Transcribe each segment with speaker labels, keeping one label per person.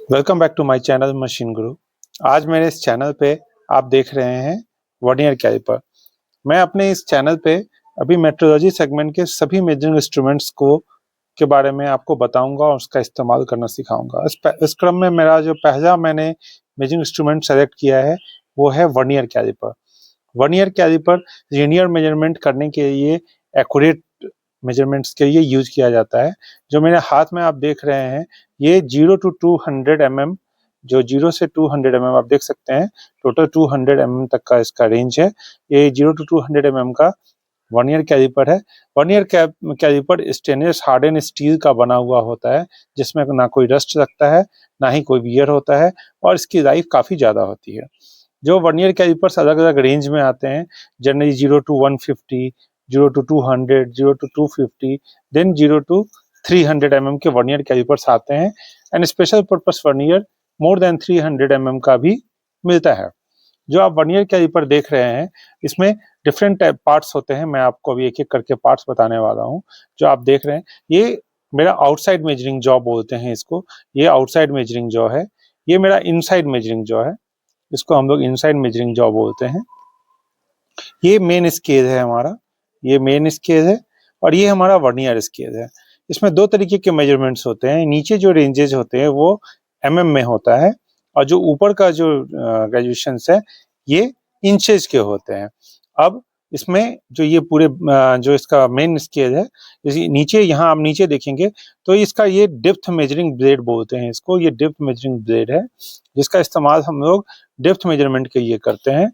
Speaker 1: Welcome back to my channel machine Guru. आज मेरे इस चैनल पे आप देख रहे हैं वर्नियर कैलिपर। मैं अपने इस चैनल पे अभी मेट्रोलॉजी सेगमेंट के सभी मेजरिंग इंस्ट्रूमेंट्स को के बारे में आपको बताऊंगा और उसका इस्तेमाल करना सिखाऊंगा। इस क्रम में मेरा जो पहला मैंने मेजरिंग इंस्ट्रूमेंट सेलेक्ट किया है वो है vernier calliper. Vernier calliper linear measurement करने के लिए, एक्यूरेट मेजरमेंट्स के लिए यूज किया जाता है। जो मेरे हाथ में आप देख रहे हैं ये 0 to 200 mm, जो 0 से 200 mm आप देख सकते हैं, टोटल 200 mm तक का इसका रेंज है। ये 0 to 200 mm का वर्नियर कैलिपर है। Vernier calliper stainless harden steel का बना हुआ होता है, जिसमें ना कोई रस्ट लगता है, ना ही कोई वियर होता है, और इसकी लाइफ काफी ज्यादा होती है। जो वर्नियर कैलिपर्स अलग अलग रेंज में आते हैं, generally 0 to 150, 0 to 200, 0 to 250, then 0 to 300 mm के वर्नियर कैलिपर्स आते हैं। And special purpose vernier more than 300 mm का भी मिलता है। जो आप वर्नियर कैलिपर देख रहे हैं इसमें डिफरेंट पार्ट्स होते हैं। मैं आपको अभी एक एक करके पार्ट्स बताने वाला हूँ। जो आप देख रहे हैं ये मेरा आउटसाइड मेजरिंग जॉ बोलते हैं इसको। ये आउटसाइड मेजरिंग जॉ है। ये मेरा इनसाइड मेजरिंग जॉ है, इसको हम लोग इनसाइड मेजरिंग जॉ बोलते हैं। ये मेन स्केल है हमारा, ये मेन स्केल है, और ये हमारा वर्नियर स्केल है। इसमें दो तरीके के मेजरमेंट्स होते हैं। नीचे जो रेंजेस होते हैं वो mm में होता है, और जो ऊपर का जो ग्रेजुएशन है ये इंचेस के होते हैं। अब इसमें जो ये पूरे जो इसका मेन स्केल है, नीचे यहाँ आप नीचे देखेंगे तो इसका ये डेप्थ मेजरिंग ब्लेड बोलते हैं इसको। ये डेप्थ मेजरिंग ब्लेड है जिसका इस्तेमाल हम लोग डेप्थ मेजरमेंट के लिए करते हैं।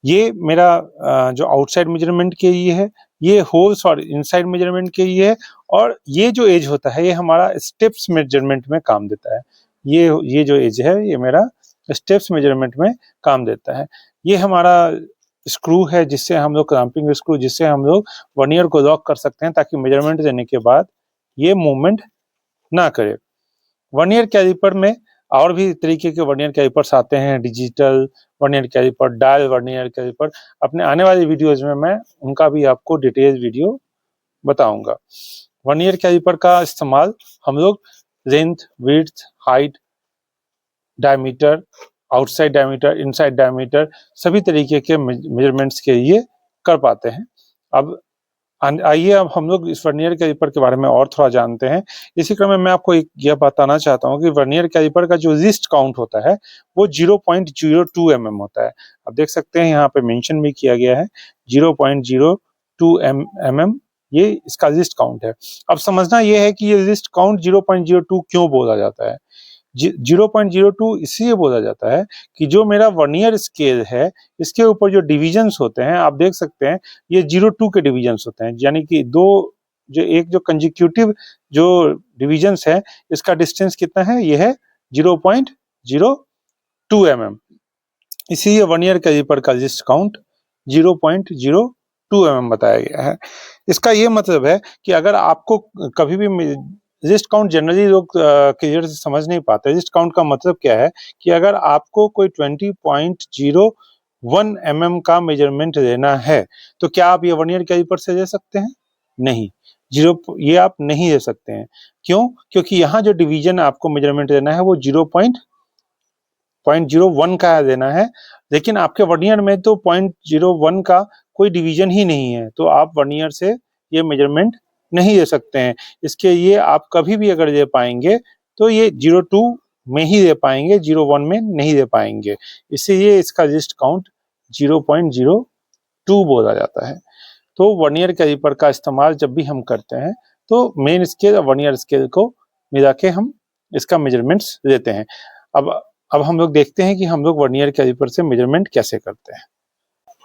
Speaker 1: ये मेरा जो आउटसाइड मेजरमेंट के लिए है, ये होल्स और इनसाइड मेजरमेंट के लिए है, और ये जो एज होता है ये हमारा स्टेप्स मेजरमेंट में काम देता है। ये जो एज है ये मेरा स्टेप्स मेजरमेंट में काम देता है। ये हमारा स्क्रू है जिससे हम लोग क्लैंपिंग स्क्रू, जिससे हम लोग वर्नियर को लॉक कर सकते हैं ताकि मेजरमेंट देने के बाद ये मूवमेंट ना करे। वर्नियर कैलिपर में और भी तरीके के वर्नियर कैलिपर्स आते हैं, digital vernier calliper, dial vernier calliper. अपने आने वाली वीडियोज में मैं उनका भी आपको डिटेल वीडियो बताऊंगा। वर्नियर कैलिपर का इस्तेमाल हम लोग length, width, height, diameter, outside diameter, inside diameter, सभी तरीके के मेजरमेंट्स के लिए कर पाते हैं। अब आइए अब हम लोग इस वर्नियर कैलिपर के बारे में और थोड़ा जानते हैं। इसी क्रम में मैं आपको यह बताना चाहता हूँ कि वर्नियर कैलिपर का जो लीस्ट काउंट होता है वो 0.02 mm होता है। आप देख सकते हैं यहाँ पे मेंशन भी किया गया है 0.02 mm, ये इसका लिस्ट काउंट है। अब समझना यह है कि ये लिस्ट काउंट 0.02 क्यों बोला जाता है। 0.02 इसलिए बोला जाता है कि जो मेरा वर्नियर स्केल है इसके ऊपर जो डिविजन्स होते हैं आप देख सकते हैं, ये 0.2 के डिविजन्स होते हैं। यानी कि एक जो कंसेक्यूटिव जो डिविजन्स है इसका डिस्टेंस कितना है, ये है 0.02 mm। इसीलिए वर्नियर कैलिपर का लिस्ट काउंट 0.02 mm बताया गया है। इसका ये मतलब है कि अगर आपको कभी भी लिस्ट काउंट, जनरली लोग क्लियर से समझ नहीं पाते लिस्ट काउंट का मतलब क्या है, कि अगर आपको कोई 20.01 mm का मेजरमेंट लेना है तो क्या आप ये वर्नियर कैलिपर से ले सकते हैं? नहीं, ये आप नहीं ले सकते हैं। क्यों? क्योंकि यहाँ जो डिवीजन आपको मेजरमेंट लेना है वो 0.01 का देना है, लेकिन आपके वर्नियर में तो 0.01 का कोई डिवीजन ही नहीं है, तो आप वर्नियर से ये मेजरमेंट नहीं ले सकते हैं। इसके लिए आप कभी भी अगर ले पाएंगे तो ये 0.2 में ही ले पाएंगे, 0.1 में नहीं ले पाएंगे। इसलिए इसका लिस्ट काउंट 0.02 बोला जाता है। तो वर्नियर कैलिपर का इस्तेमाल जब भी हम करते हैं तो मेन स्केल और वर्नियर स्केल को मिला के हम इसका मेजरमेंट्स लेते हैं। अब हम लोग देखते हैं कि हम लोग वर्नियर कैलिपर से मेजरमेंट कैसे करते हैं।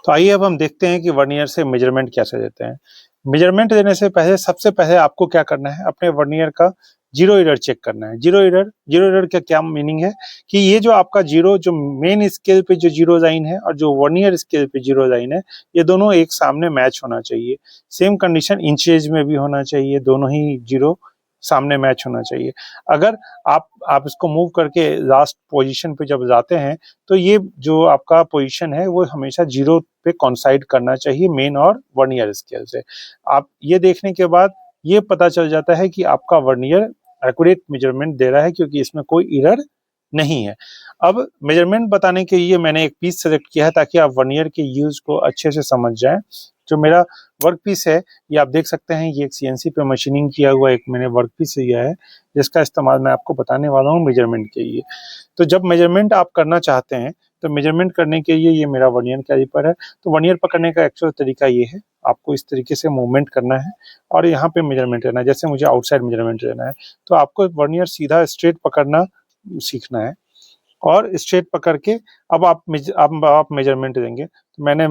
Speaker 1: तो आइए अब हम देखते हैं कि वर्नियर से मेजरमेंट कैसे लेते हैं। मेजरमेंट लेने से पहले सबसे पहले आपको क्या करना है, अपने वर्नियर का जीरो एरर चेक करना है। जीरो एरर का क्या मीनिंग है कि ये जो आपका जीरो, जो मेन स्केल पे जो जीरो लाइन है और जो वर्नियर स्केल पे जीरो लाइन है, ये दोनों एक सामने मैच होना चाहिए। सेम कंडीशन इंचेज में भी होना चाहिए, दोनों ही जीरो सामने मैच होना चाहिए। अगर आप इसको मूव करके लास्ट पोजीशन पे जब जाते हैं तो ये जो आपका पोजीशन है वो हमेशा जीरो पे कॉन्साइड करना चाहिए मेन और वर्नियर स्केल से। आप ये देखने के बाद ये पता चल जाता है कि आपका वर्नियर एक्यूरेट मेजरमेंट दे रहा है, क्योंकि इसमें कोई एरर नहीं है। अब मेजरमेंट बताने के लिए मैंने एक पीस सेलेक्ट किया है ताकि आप वर्नियर के यूज को अच्छे से समझ जाएं। जो मेरा वर्क पीस है ये आप देख सकते हैं, ये एक सीएनसी पे मशीनिंग किया हुआ एक मैंने वर्क पीस लिया है जिसका इस्तेमाल मैं आपको बताने वाला हूँ मेजरमेंट के लिए। तो जब मेजरमेंट आप करना चाहते हैं तो मेजरमेंट करने के लिए ये मेरा वर्नियर कैलिपर है। तो वर्नियर पकड़ने का एक्चुअल तरीका ये है, आपको इस तरीके से मूवमेंट करना है और यहाँ पे मेजरमेंट लेना है। जैसे मुझे आउटसाइड मेजरमेंट लेना है तो आपको वर्नियर सीधा स्ट्रेट पकड़ना सीखना है और स्ट्रेट पकड़ के अब आप मेजरमेंट देंगे। तो मैंने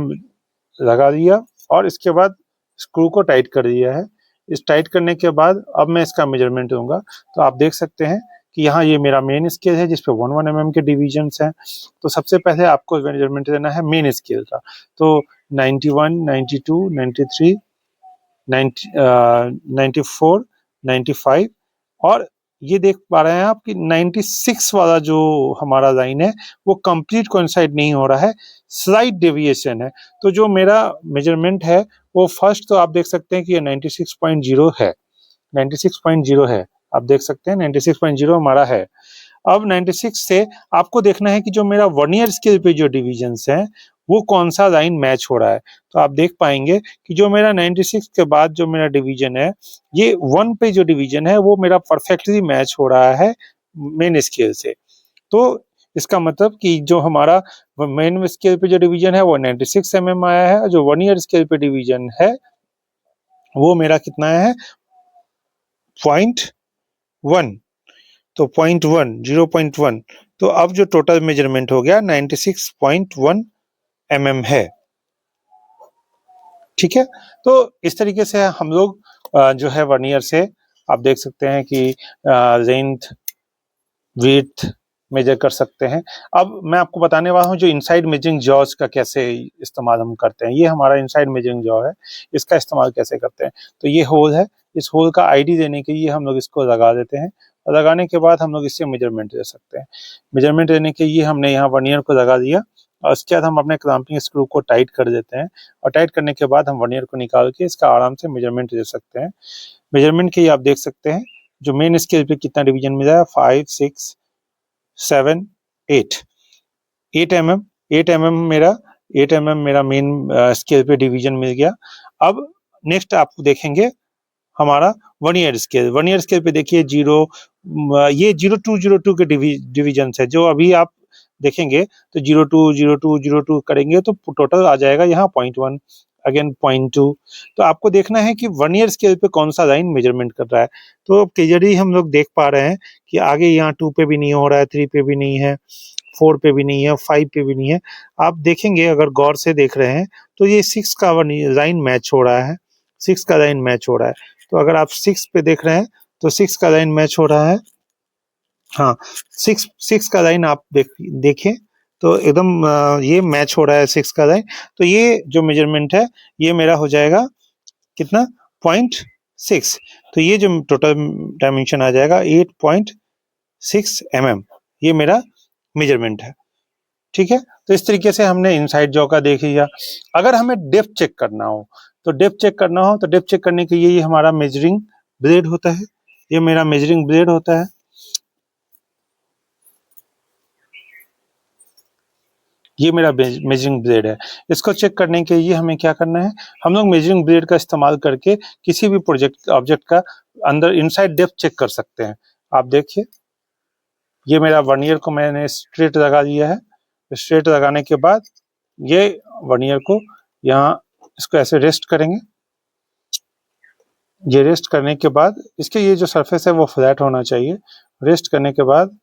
Speaker 1: लगा दिया और इसके बाद स्क्रू को टाइट कर दिया है। इस टाइट करने के बाद अब मैं इसका मेजरमेंट दूंगा। तो आप देख सकते हैं कि यहाँ ये मेरा मेन स्केल है जिसपे 1 mm के डिविजन्स हैं। तो सबसे पहले आपको मेजरमेंट देना है मेन स्केल का। तो 91, 92, 93, 94, 95 और ये देख पा रहे हैं आप कि 96 वाला जो हमारा लाइन है वो कंप्लीट कोइंसाइड नहीं हो रहा है, स्लाइट डेविएशन है। तो जो मेरा मेजरमेंट है वो फर्स्ट तो आप देख सकते हैं कि ये 96.0 है, 96.0 है। आप देख सकते हैं 96.0 हमारा है। अब 96 से आपको देखना है कि जो मेरा वर्नियर स्केल पे जो डिविजन्स हैं वो कौन सा लाइन मैच हो रहा है। तो आप देख पाएंगे कि जो मेरा 96 के बाद जो मेरा डिवीजन है ये 1 पे जो डिवीजन है वो मेरा परफेक्टली मैच हो रहा है मेन स्केल से। तो इसका मतलब कि जो हमारा मेन स्केल पे जो डिवीजन है वो 96 mm आया है और जो वर्नियर स्केल पे डिवीजन है वो मेरा कितना है 0.1। तो 0.1, 0.1। तो अब जो टोटल मेजरमेंट हो गया 96.1 mm है। ठीक है, तो इस तरीके से हम लोग जो है वर्नियर से आप देख सकते हैं कि लेंथ विड्थ मेजर कर सकते हैं। अब मैं आपको बताने वाला हूँ जो इनसाइड मेजरिंग जॉज का कैसे इस्तेमाल हम करते हैं। ये हमारा इनसाइड मेजरिंग जॉ है, इसका इस्तेमाल कैसे करते हैं। तो ये होल है, इस होल का आईडी देने के लिए हम लोग इसको लगा देते हैं और लगाने के बाद हम लोग इससे मेजरमेंट ले सकते हैं। मेजरमेंट लेने के लिए हमने यहाँ वर्नियर को लगा दिया और उसके बाद हम अपने क्लैंपिंग स्क्रू को टाइट कर देते हैं और टाइट करने के बाद हम वर्नियर को निकाल के इसका आराम से मेजरमेंट ले सकते हैं। मेजरमेंट के लिए आप देख सकते हैं जो मेन स्केल पे कितना डिवीजन मिला है 5, 6, 7, 8, 8 mm, 8 mm मेरा मेन स्केल पे डिवीजन मिल गया। अब नेक्स्ट आप देखेंगे हमारा वर्नियर स्केल पे देखिए ये 0202 के डिवीजन है। जो अभी आप देखेंगे तो 02, 02, 02 करेंगे तो टोटल आ जाएगा यहाँ 0.1, अगेन 0.2। तो आपको देखना है कि वर्नियर स्केल पे कौन सा लाइन मेजरमेंट कर रहा है। तो क्लियरली हम लोग देख पा रहे हैं कि आगे यहाँ 2 पे भी नहीं हो रहा है, 3 पे भी नहीं है, 4 पे भी नहीं है, 5 पे भी नहीं है। आप देखेंगे अगर गौर से देख रहे हैं तो ये 6 का लाइन मैच हो रहा है, 6 का लाइन मैच हो रहा है। तो अगर आप 6 पे देख रहे हैं तो 6 का लाइन मैच हो रहा है। हाँ, 6 का लाइन आप देखें तो एकदम ये मैच हो रहा है 6 का लाइन। तो ये जो मेजरमेंट है ये मेरा हो जाएगा कितना 0.6। तो ये जो टोटल डायमेंशन आ जाएगा 8.6 mm, ये मेरा मेजरमेंट है। ठीक है, तो इस तरीके से हमने इनसाइड जॉ का देख लिया। अगर हमें डेप्थ चेक करना हो तो डेप्थ चेक करने के लिए ये हमारा मेजरिंग ब्लेड होता है। ये मेरा मेजरिंग ब्लेड होता है, ये मेरा मेजरिंग ब्लेड है। इसको चेक करने के लिए हमें क्या करना है, हम लोग मेजरिंग ब्लेड का इस्तेमाल करके किसी भी ऑब्जेक्ट का अंदर इनसाइड डेप्थ चेक कर सकते हैं। आप देखिए ये मेरा वर्नियर को मैंने स्ट्रेट लगा दिया है। स्ट्रेट लगाने के बाद ये वर्नियर को यहाँ इसको ऐसे रेस्ट करेंगे। ये रेस्ट करने के बाद इसके ये जो सरफेस है वो फ्लैट होना चाहिए। रेस्ट करने के बाद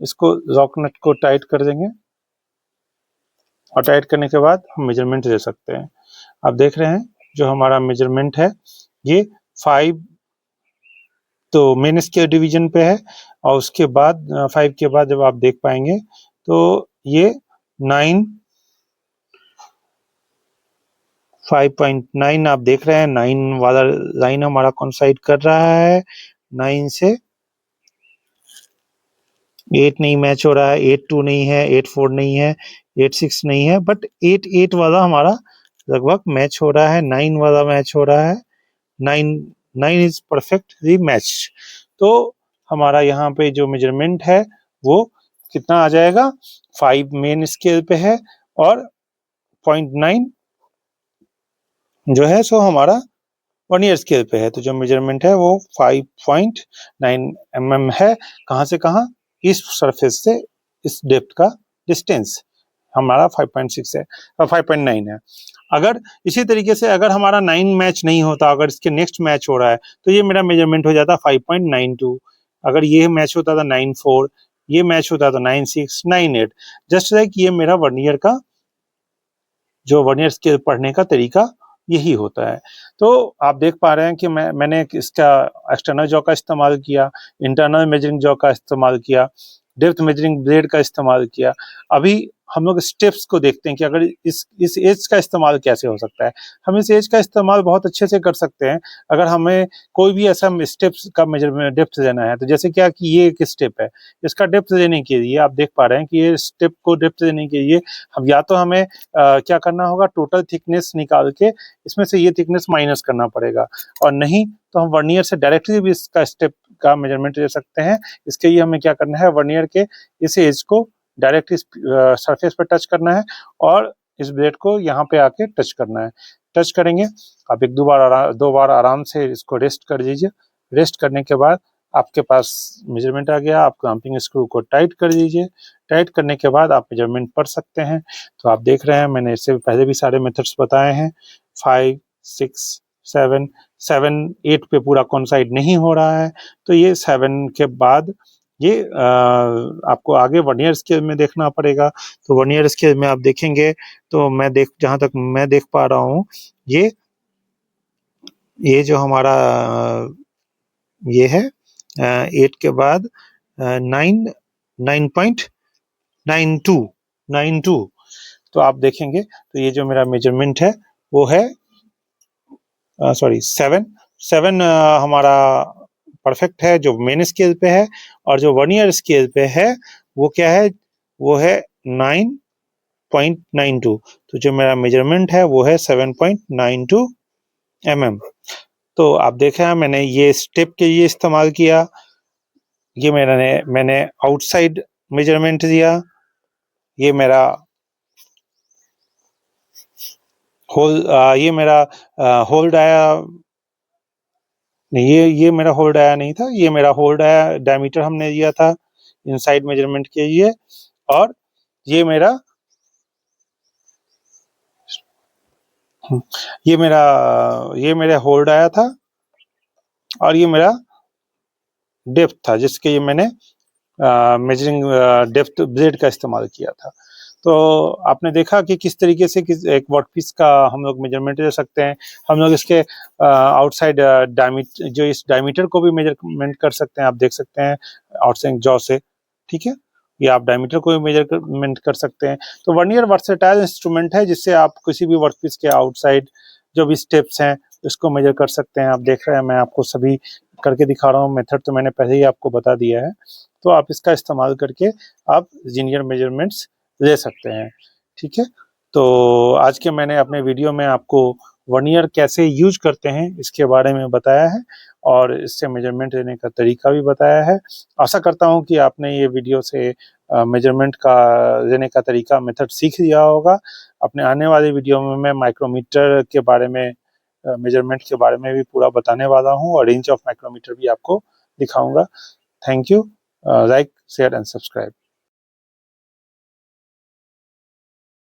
Speaker 1: इसको लॉक नट को टाइट कर देंगे और टाइट करने के बाद हम मेजरमेंट ले सकते हैं। आप देख रहे हैं जो हमारा मेजरमेंट है ये 5 तो मेन स्केल डिवीजन पे है और उसके बाद 5 के बाद जब आप देख पाएंगे तो ये 5.9 आप देख रहे हैं। 9 वाला लाइन हमारा कोइंसाइड कर रहा है, 9 से 8 नहीं मैच हो रहा है, 8.2 नहीं है, 8.4 नहीं है, 8.6 नहीं है, बट 8.8 वाला हमारा लगभग मैच हो रहा है, 9 वाला मैच हो रहा है। 9 इज परफेक्टली मैच्ड। तो हमारा यहाँ पे जो मेजरमेंट है वो कितना आ जाएगा, 5 मेन स्केल पे है और 0.9 जो है सो हमारा वर्नियर स्केल पे है। तो जो मेजरमेंट है वो 5.9 mm है। कहाँ से कहाँ, इस सरफेस से इस डेप्थ का डिस्टेंस हमारा 5.6 है, 5.9 है। अगर इसी तरीके से अगर हमारा 9 मैच नहीं होता, अगर इसके नेक्स्ट मैच हो रहा है, तो ये मेरा मेजरमेंट हो जाता 5.92। अगर ये मैच होता था 9.4, ये मैच होता था 9.6, 9.8। जस्ट लाइक ये मेरा वर्नियर का जो वर्नियर स्केल पढ़ने का तरीका यही होता है। तो आप देख पा रहे हैं कि मैंने इसका एक्सटर्नल जॉ का इस्तेमाल किया, इंटरनल मेजरिंग जॉ का इस्तेमाल किया, डेप्थ मेजरिंग ब्लेड का इस्तेमाल किया। अभी हम लोग स्टेप्स को देखते हैं कि अगर इस एज का इस्तेमाल कैसे हो सकता है। हम इस एज का इस्तेमाल बहुत अच्छे से कर सकते हैं अगर हमें कोई भी ऐसा स्टेप्स का मेजरमेंट डेप्थ देना है। तो जैसे क्या कि ये एक स्टेप है, इसका डेप्थ देने के लिए आप देख पा रहे हैं कि ये स्टेप को डेप्थ देने के लिए हम या तो हमें क्या करना होगा, टोटल थिकनेस निकाल के इसमें से ये थिकनेस माइनस करना पड़ेगा, और नहीं तो हम वर्नियर से डायरेक्टली भी इसका स्टेप का मेजरमेंट ले सकते हैं। इसके लिए हमें क्या करना है, वर्नियर के इस एज को डायरेक्ट इस सरफेस पर टच करना है और इस ब्लेड को यहाँ पे आके टच करना है। टच करेंगे, आप एक दो बार आराम से इसको रेस्ट कर दीजिए। रेस्ट करने के बाद आपके पास मेजरमेंट आ गया। आप क्लैंपिंग स्क्रू को टाइट कर दीजिए। टाइट करने के बाद आप मेजरमेंट पढ़ सकते हैं। तो आप देख रहे हैं, मैंने इससे पहले भी सारे मेथड्स बताए हैं। 5, 6, 7, 7, 8 पे पूरा कोइंसाइड नहीं हो रहा है, तो ये 7 के बाद ये आपको आगे वर्नियर स्केल में देखना पड़ेगा। तो वर्नियर स्केल में आप देखेंगे तो जहाँ तक मैं देख पा रहा हूँ, ये जो हमारा ये है 8 के बाद 9.92 तो आप देखेंगे तो ये जो मेरा मेजरमेंट है वो है सॉरी 7 हमारा परफेक्ट है जो मेन स्केल पे है, और जो वर्नियर स्केल पे है वो क्या है, वो है 9.92। तो जो मेरा मेजरमेंट है वो है 7.92 mm। तो आप देखा मैंने ये स्टेप के लिए इस्तेमाल किया। ये मैंने आउटसाइड मेजरमेंट दिया। ये मेरा ये मेरा होल्ड आया नहीं, ये मेरा होल्ड आया नहीं था, ये मेरा होल्ड आया डायमीटर हमने दिया था इनसाइड मेजरमेंट के लिए। और ये मेरा ये मेरा होल्ड आया था, और ये मेरा डेप्थ था जिसके लिए मैंने मेजरिंग डेप्थ ब्लेड का इस्तेमाल किया था। तो आपने देखा कि किस तरीके से एक वर्कपीस का हम लोग मेजरमेंट ले सकते हैं। हम लोग इसके आउटसाइड डायमीटर, जो इस डायमीटर को भी मेजरमेंट कर सकते हैं। आप देख सकते हैं आउटसाइड जॉ से, ठीक है, ये आप डायमीटर को भी मेजरमेंट कर सकते हैं। तो वर्नियर वर्सेटाइल इंस्ट्रूमेंट है जिससे आप किसी भी वर्कपीस के आउटसाइड जो भी स्टेप्स हैं उसको मेजर कर सकते हैं। आप देख रहे हैं मैं आपको सभी करके दिखा रहा हूँ। मेथड तो मैंने पहले ही आपको बता दिया है। तो आप इसका इस्तेमाल करके आप लीनियर मेजरमेंट्स ले सकते हैं, ठीक है। तो आज के मैंने अपने वीडियो में आपको वर्नियर कैसे यूज करते हैं इसके बारे में बताया है, और इससे मेजरमेंट लेने का तरीका भी बताया है। आशा करता हूं कि आपने ये वीडियो से मेजरमेंट का लेने का तरीका, मेथड सीख लिया होगा। अपने आने वाले वीडियो में मैं माइक्रोमीटर के बारे में, मेजरमेंट के बारे में भी पूरा बताने वाला हूँ, और रेंज ऑफ माइक्रोमीटर भी आपको दिखाऊंगा। Thank you. Like, share and subscribe.